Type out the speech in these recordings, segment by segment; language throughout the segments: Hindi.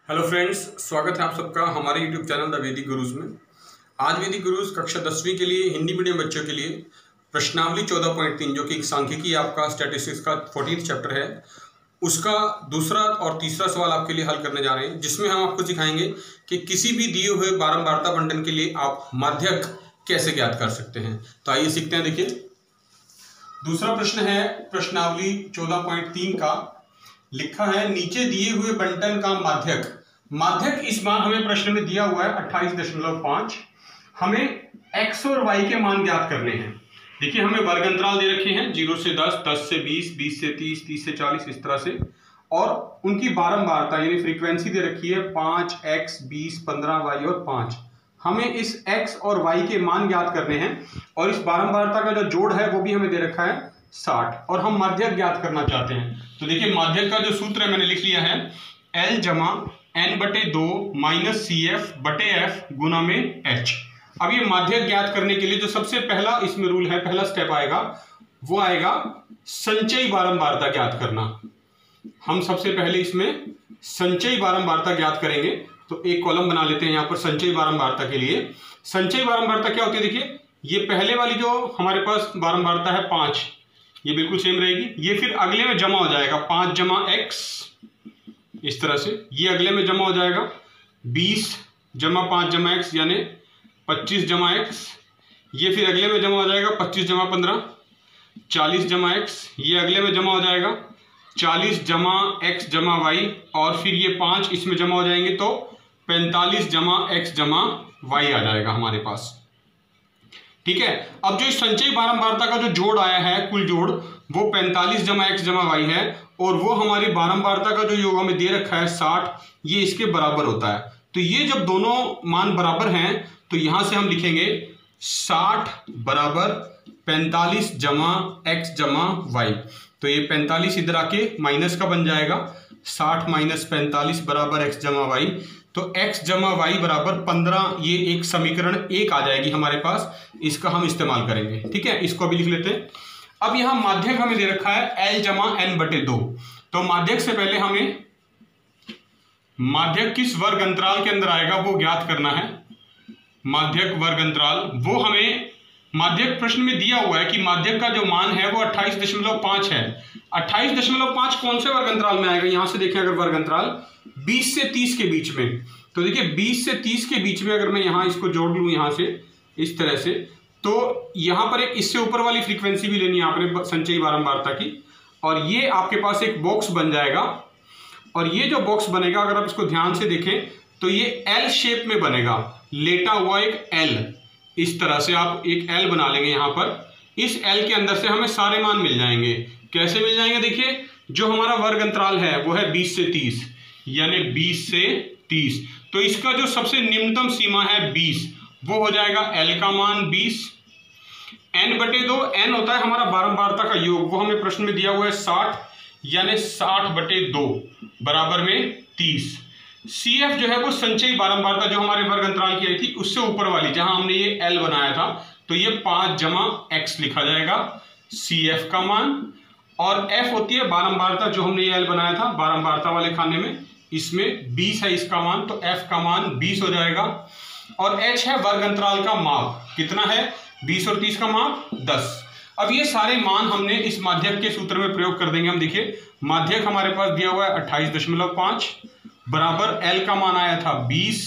हेलो फ्रेंड्स, स्वागत है आप सबका हमारे यूट्यूब चैनल द वैदिक गुरुज में। आज वैदिक गुरुज कक्षा 10वीं के लिए हिंदी मीडियम बच्चों के लिए प्रश्नावली 14.3 जो कि सांख्यिकी आपका स्टैटिस्टिक्स का 14th चैप्टर है, उसका दूसरा और तीसरा सवाल आपके लिए हल करने जा रहे हैं, जिसमें हम आपको सिखाएंगे कि किसी भी दिए हुए बारंबारता बंटन के लिए आप माध्यक कैसे ज्ञात कर सकते हैं। तो आइए सीखते हैं। देखिए, दूसरा प्रश्न है प्रश्नावली 14.3 का। लिखा है नीचे दिए हुए बंटन का माध्यक। माध्यक इस बार हमें प्रश्न में दिया हुआ है 28.5। हमें x और y के मान ज्ञात करने हैं। देखिए, हमें वर्ग अंतराल दे रखे हैं 0 से 10, 10 से 20, 20 से 30, 30 से 40, इस तरह से, और उनकी बारंबारता यानी फ्रीक्वेंसी दे रखी है 5x, 20, 15, y और 5। हमें इस x और y के मान ज्ञात करने हैं और इस बारंबारता का जो जोड़ है वो भी हमें दे रखा है 60, और हम माध्यक ज्ञात करना चाहते हैं। तो देखिए, माध्यक का जो सूत्र है मैंने लिख लिया है L जमा n/2 माइनस CF बटे F गुना में H। अब ये माध्यक ज्ञात करने के लिए जो सबसे पहला इसमें रूल है, पहला स्टेप आएगा, वो आएगा संचयी बारंबारता ज्ञात करना। हम सबसे पहले इसमें संचयी बारंबारता ज्ञात करेंगे। तो एक कॉलम बना लेते हैं यहां पर संचयी बारंबारता के लिए। संचयी बारंबारता क्या होती है? देखिए, ये पहले वाली जो हमारे पास बारंबारता है 5, ये बिल्कुल सेम रहेगी। ये फिर अगले में जमा हो जाएगा 5 जमा x, इस तरह से। ये अगले में जमा हो जाएगा 20 जमा 5 जमा x यानी 25 जमा x। ये फिर अगले में जमा हो जाएगा 25 जमा 15, 40 जमा x। ये अगले में जमा हो जाएगा 40 जमा x जमा y, और फिर ये 5 इसमें जमा हो जाएंगे तो 45 जमा x जमा y आ जाएगा हमारे पास। ठीक है। अब जो इस संचयी बारंबारता का जो जोड़ आया है, कुल जोड़, वो 45 जमा x जमा y है, और वो हमारी बारंबारता का जो योग हमें दे रखा है 60, ये इसके बराबर होता है। तो ये जब दोनों मान बराबर हैं तो यहां से हम लिखेंगे 60 बराबर 45 जमा x जमा y। तो ये 45 इधर आके माइनस का बन जाएगा, 60 माइनस 45 बराबर x जमा y। तो x जमा y बराबर 15, ये एक समीकरण 1 आ जाएगी हमारे पास, इसका हम इस्तेमाल करेंगे। ठीक है, इसको अभी लिख लेते हैं। अब यहां माध्यक हमें दे रखा है L जमा n/2। तो माध्यक से पहले हमें माध्यक किस वर्ग अंतराल के अंदर आएगा वो ज्ञात करना है। माध्यक वर्ग अंतराल, वो हमें माध्यक प्रश्न में दिया हुआ है कि माध्यक का जो मान है वो 28.5 है। 28.5 कौन से वर्ग अंतराल में आएगा? यहां से देखें, अगर वर्ग अंतराल 20 से 30 के बीच में, तो देखिए 20 से 30 के बीच में अगर मैं यहां इसको जोड़ लूं यहां से इस तरह से, तो यहां पर एक इससे ऊपर वाली फ्रीक्वेंसी भी लेनी है आपने संचयी बारंबारता की, और ये आपके पास एक बॉक्स बन जाएगा। और ये जो बॉक्स बनेगा, अगर आप इसको ध्यान से देखें तो ये L शेप में बनेगा, लेटा हुआ एक L। इस तरह से आप एक L बना लेंगे यहां पर। इस L के अंदर से हमें सारे मान मिल जाएंगे। कैसे मिल जाएंगे? देखिए, जो हमारा वर्ग अंतराल है वो है 20 से 30, यानी 20 से 30। तो इसका जो सबसे निम्नतम सीमा है 20, वो हो जाएगा L का मान 20। n/2, n होता है हमारा बारंबारता का योग, वो हमें प्रश्न में दिया हुआ है 60, यानी 60/2 बराबर में 30। CF जो है वो संचयी बारंबारता जो हमारे वर्ग अंतराल की आई थी उससे ऊपर वाली, जहां हमने ये L बनाया था, तो ये 5 जमा x लिखा जाएगा CF का मान। और F होती है बारंबारता, जो हमने ये L बनाया था बारंबारता वाले खाने में, इसमें 20 है इसका मान, तो F का मान 20 हो जाएगा। और H है वर्ग अंतराल का माप, कितना है? 20 और 30 का माप 10। अब ये सारे मान हमने इस माध्यक के सूत्र में प्रयोग कर देंगे। हम देखिए, माध्यक हमारे पास दिया हुआ है 28.5 बराबर L का मान आया था 20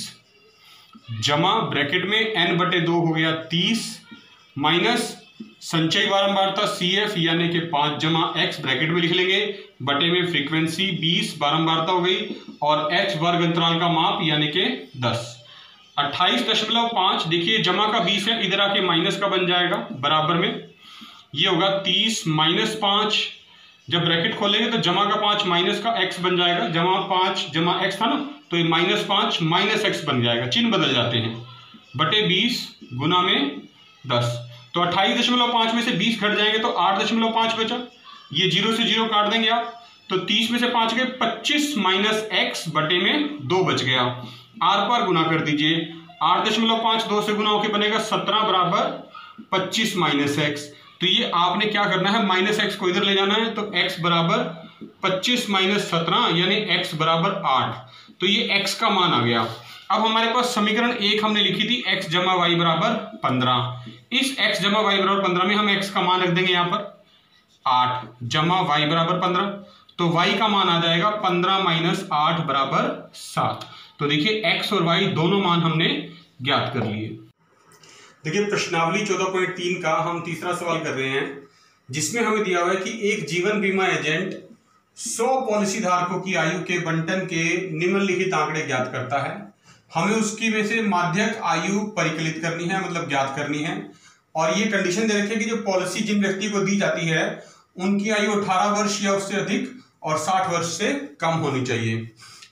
जमा ब्रैकेट में n/2 हो गया 30 माइनस संचयी बारंबारता CF यानी कि 5 जमा x ब्रैकेट में लिख लेंगे, बटे में फ्रीक्वेंसी 20 बारंबारता हो गई, और h वर्ग अंतराल का माप यानी कि 10। 28.5 देखिए जमा का 20 है, इधर आके माइनस का बन जाएगा, बराबर में ये होगा 30 माइनस 5। जब ब्रैकेट खोलेंगे तो जमा का 5 माइनस का x बन जाएगा, जमा 5 जमा x था ना, तो ये -5 माइनस x बन जाएगा, चिन्ह बदल जाते हैं, बटे 20 गुना में 10। तो 28.5 में से 20 घट जाएंगे तो 8.5 बचा। ये 0 से 0 काट देंगे आप, तो 30 में से 5 गए, 25 माइनस x बटे में 2 बच गया। आर पार गुना कर दीजिए, 8.5 2 से गुना होकर बनेगा 17 बराबर 25 माइनस x। तो ये आपने क्या करना है, माइनस x को इधर ले जाना है, तो x बराबर 25 माइनस 17 यानी x बराबर 8। तो ये x का मान आ गया। अब हमारे पास समीकरण 1 हमने लिखी थी x जमा वाई बराबर 15। इस x जमा वाई बराबर 15 में हम x का मान रख देंगे यहाँ पर 8 जमा वाई बराबर 15, तो y का मान आ जाएगा 15 माइनस 8 बराबर 7। तो देखिए x और y दोनों मान हमने ज्ञात कर लिए। देखिए प्रश्नावली 14.3 का हम तीसरा सवाल कर रहे हैं, जिसमें हमें दिया हुआ है कि एक जीवन बीमा एजेंट 100 पॉलिसी धारकों की आयु के बंटन के निम्नलिखित आंकड़े ज्ञात करता है। हमें उसकी में से माध्यक आयु परिकलित करनी है, मतलब ज्ञात करनी है। और ये कंडीशन दे रखी है कि जो पॉलिसी जिन व्यक्ति को दी जाती है उनकी आयु 18 वर्ष या उससे अधिक और 60 वर्ष से कम होनी चाहिए।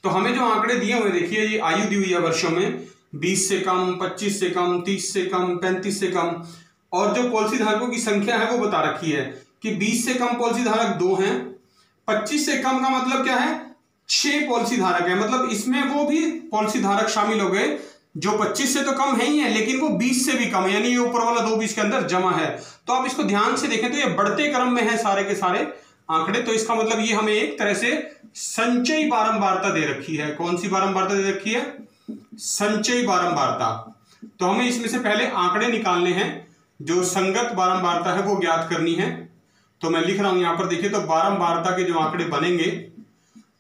तो हमें जो आंकड़े दिए हुए, देखिए ये आयु दी हुई है वर्षों में 20 से कम, 25 से कम, 30 से कम, 35 से कम, और जो पॉलिसी धारकों की संख्या है वो बता रखी है कि 20 से कम पॉलिसी धारक 2 हैं, 25 से कम का मतलब क्या है 6 पॉलिसी धारक है, मतलब इसमें वो भी पॉलिसी धारक शामिल हो गए जो 25 से तो कम है ही है लेकिन वो 20 से भी कम है, यानी ये ऊपर वाला 2 20 के अंदर जमा है। तो आप इसको ध्यान से देखें तो ये बढ़ते क्रम में है सारे के सारे आंकड़े। तो इसका मतलब ये हमें एक तरह से संचयी बारंबारता दे रखी है। कौन सी बारंबारता दे रखी है? संचयी बारंबारता। तो हमें इसमें से पहले आंकड़े निकालने हैं, जो संगत बारंबारता है वो ज्ञात करनी है। तो मैं लिख रहा हूं यहां पर, देखिए तो बारंबारता के जो आंकड़े बनेंगे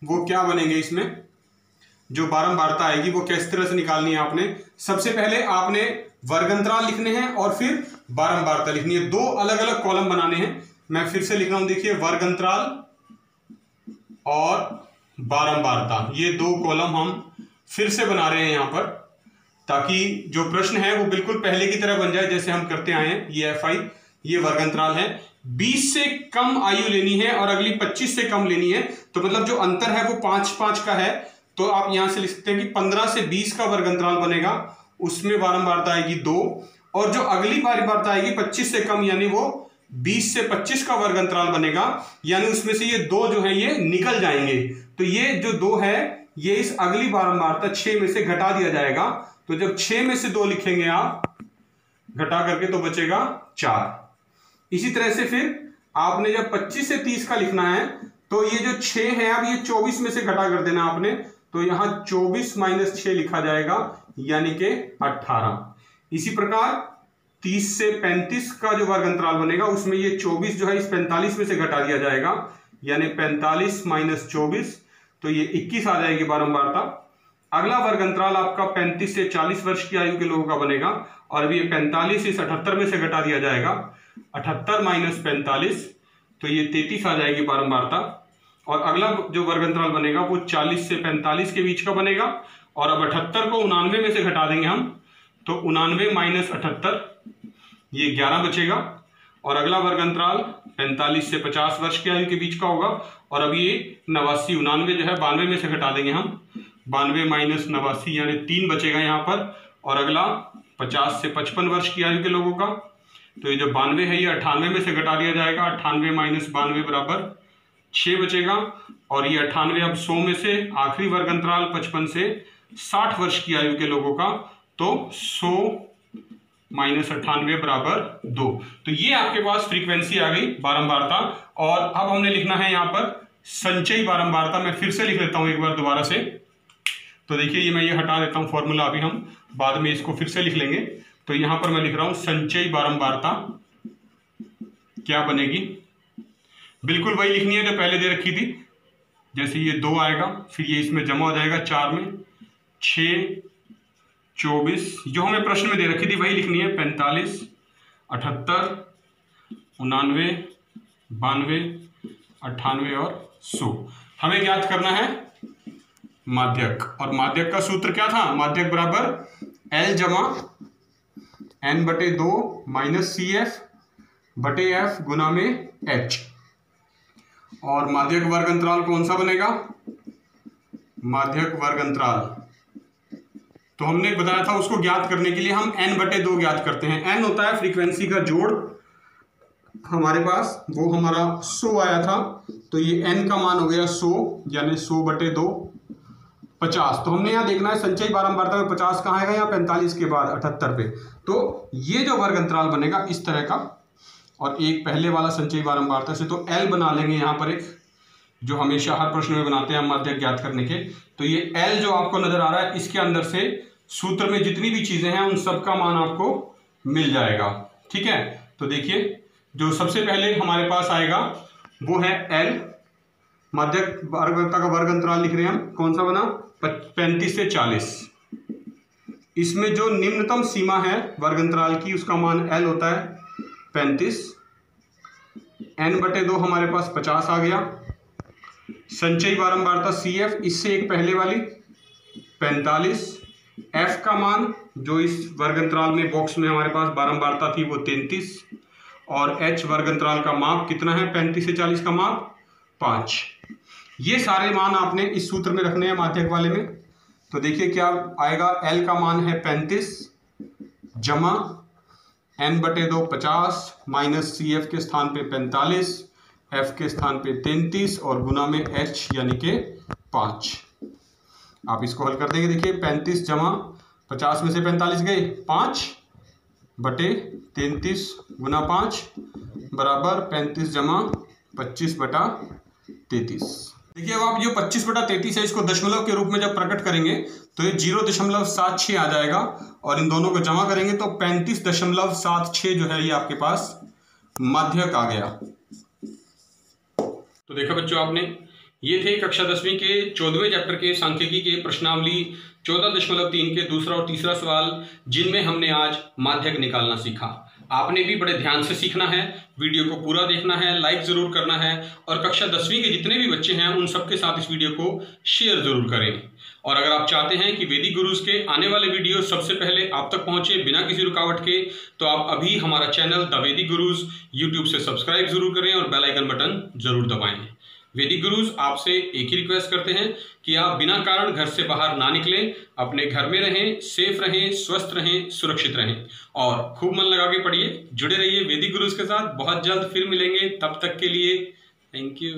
वो क्या बनेंगे, इसमें जो बारंबारता आएगी वो किस तरह से निकालनी है आपने। सबसे पहले आपने वर्गंतराल लिखने हैं और फिर बारंबारता लिखनी है। 2 अलग अलग कॉलम बनाने हैं। मैं फिर से लिख रहा हूं, देखिए वर्गंतराल और बारंबारता, ये 2 कॉलम हम फिर से बना रहे हैं यहां पर, ताकि जो प्रश्न है वो बिल्कुल पहले की तरह बन जाए जैसे हम करते आए हैं। ये FI, ये वर्गंतराल है। 20 से कम आयु लेनी है और अगली 25 से कम लेनी है, तो मतलब जो अंतर है वो 5-5 का है। तो आप यहां से लिख सकते हैं कि 15 से 20 का वर्गंतराल बनेगा, उसमें बारंबारता आएगी 2, और जो अगली बारंबारता आएगी 25 से कम, यानी वो 20 से 25 का वर्गंतराल बनेगा, यानी उसमें से ये 2 जो है ये निकल जाएंगे। तो ये जो 2 है ये इस अगली बारंबारता 6 में से घटा दिया जाएगा। तो जब 6 में से 2 लिखेंगे आप घटा करके तो बचेगा 4। इसी तरह से फिर आपने जब 25 से 30 का लिखना है तो ये जो 6 है अब ये 24 में से घटा कर देना आपने, तो यहां 24 माइनस 6 लिखा जाएगा, यानी कि 18। इसी प्रकार 30 से 35 का जो वर्गंतराल बनेगा उसमें ये 24 जो है इस 45 में से घटा दिया जाएगा, यानी 45 माइनस 24, तो ये 21 आ जाएगी बारंबारता। अगला वर्गंतराल आपका 35 से 40 वर्ष की आयु के लोगों का बनेगा, और अभी ये 45 इस 78 में से घटा दिया जाएगा, 78 माइनस 45, तो ये 33 आ जाएगी बारंबारता। और अगला जो वर्गंतराल बनेगा वो 40 से 45 के बीच का बनेगा, और अब 78 को 99 में से घटा देंगे हम, तो 99 माइनस 78, ये 11 बचेगा। और अगला वर्गंतराल 45 से 50 वर्ष की आयु के बीच का होगा, और अब ये 89 99 जो है 92 में से घटा देंगे हम, 92 माइनस 89 यानी 3 बचेगा यहाँ पर। और अगला 50 से 55 वर्ष की आयु के लोगों का, तो ये जो 92 है ये 98 में से घटा दिया जाएगा, 98 माइनस 92 बराबर 6 बचेगा। और ये 98 अब 100 में से आखिरी वर्गंतराल 55 से 60 वर्ष की आयु के लोगों का, तो 100 माइनस 98 बराबर 2। तो ये आपके पास फ्रीक्वेंसी आ गई बारंबारता। और अब हमने लिखना है यहाँ पर संचयी बारंबारता। मैं फिर से लिख लेता हूं एक बार दोबारा से। तो देखिए ये मैं ये हटा देता हूं फॉर्मूला, अभी हम बाद में इसको फिर से लिख लेंगे। तो यहां पर मैं लिख रहा हूं संचयी बारंबारता क्या बनेगी, बिल्कुल वही लिखनी है जो पहले दे रखी थी। जैसे ये 2 आएगा, फिर ये इसमें जमा हो जाएगा 4 में, 6 24 जो हमें प्रश्न में दे रखी थी वही लिखनी है, 45 78 99 92 98 और 100। हमें ज्ञात करना है माध्यक, और माध्यक का सूत्र क्या था? माध्यक बराबर L जमा n/2 माइनस CF/F गुना में H। और माध्यक वर्ग अंतराल कौन सा बनेगा? माध्यक वर्ग अंतराल तो हमने बताया था उसको ज्ञात करने के लिए हम n/2 ज्ञात करते हैं। n होता है फ्रीक्वेंसी का जोड़, हमारे पास वो हमारा 100 आया था, तो ये n का मान हो गया 100, यानी 100/2 50। तो हमने यहाँ देखना है संचयी बारंबारता में 50 कहाँ आएगा, यहाँ 45 के बाद 78 पे। तो ये जो वर्ग अंतराल बनेगा इस तरह का, और एक पहले वाला संचयी बारंबारता से, तो L बना लेंगे यहाँ पर एक जो हमेशा हर प्रश्न में बनाते हैं हम माध्यक ज्ञात करने के। तो ये L जो आपको नजर आ रहा है, इसके अंदर से सूत्र में जितनी भी चीजें हैं उन सब का मान आपको मिल जाएगा। ठीक है, तो देखिए जो सबसे पहले हमारे पास आएगा वो है L, माध्यक वर्गवता का वर्ग अंतराल लिख रहे हैं हम, कौन सा बना 35 से 40। इसमें जो निम्नतम सीमा है वर्ग अंतराल की उसका मान L होता है 35, n/2 हमारे पास 50 आ गया। संचयी बारंबारता CF, इससे एक पहले वाली 45, F का मान जो इस वर्ग अंतराल में बॉक्स में हमारे पास बारंबारता थी वो 33, और H वर्ग अंतराल का माप कितना है 35 से 40 का माप 5। ये सारे मान आपने इस सूत्र में रखने हैं माध्यक वाले में। तो देखिए क्या आएगा, L का मान है 35 जमा n/2 50 माइनस CF के स्थान पे 45, F के स्थान पे 33 और गुना में H यानी के 5। आप इसको हल कर देंगे। देखिए 35 जमा 50 में से 45 गए, 5/33 गुना 5 बराबर 35 जमा 25/33। देखिए अब आप जो 25/33 है इसको दशमलव के रूप में जब प्रकट करेंगे तो ये 0.76 आ जाएगा, और इन दोनों को जमा करेंगे तो 35.76 जो है ये आपके पास माध्यक आ गया। तो देखा बच्चों आपने, ये थे कक्षा 10वीं के 14वें चैप्टर के सांख्यिकी के प्रश्नावली 14.3 के दूसरा और तीसरा सवाल, जिनमें हमने आज माध्यक निकालना सीखा। आपने भी बड़े ध्यान से सीखना है, वीडियो को पूरा देखना है, लाइक जरूर करना है, और कक्षा 10वीं के जितने भी बच्चे हैं उन सबके साथ इस वीडियो को शेयर जरूर करें। और अगर आप चाहते हैं कि वैदिक गुरुज के आने वाले वीडियो सबसे पहले आप तक पहुंचे बिना किसी रुकावट के, तो आप अभी हमारा चैनल द वैदिक गुरुज यूट्यूब से सब्सक्राइब जरूर करें और बेल आइकन बटन जरूर दबाएं। वैदिक गुरुज आपसे एक ही रिक्वेस्ट करते हैं कि आप बिना कारण घर से बाहर ना निकलें, अपने घर में रहें, सेफ रहें, स्वस्थ रहें, सुरक्षित रहें, और खूब मन लगा के पढ़िए। जुड़े रहिए वैदिक गुरुज के साथ। बहुत जल्द फिर मिलेंगे, तब तक के लिए थैंक यू।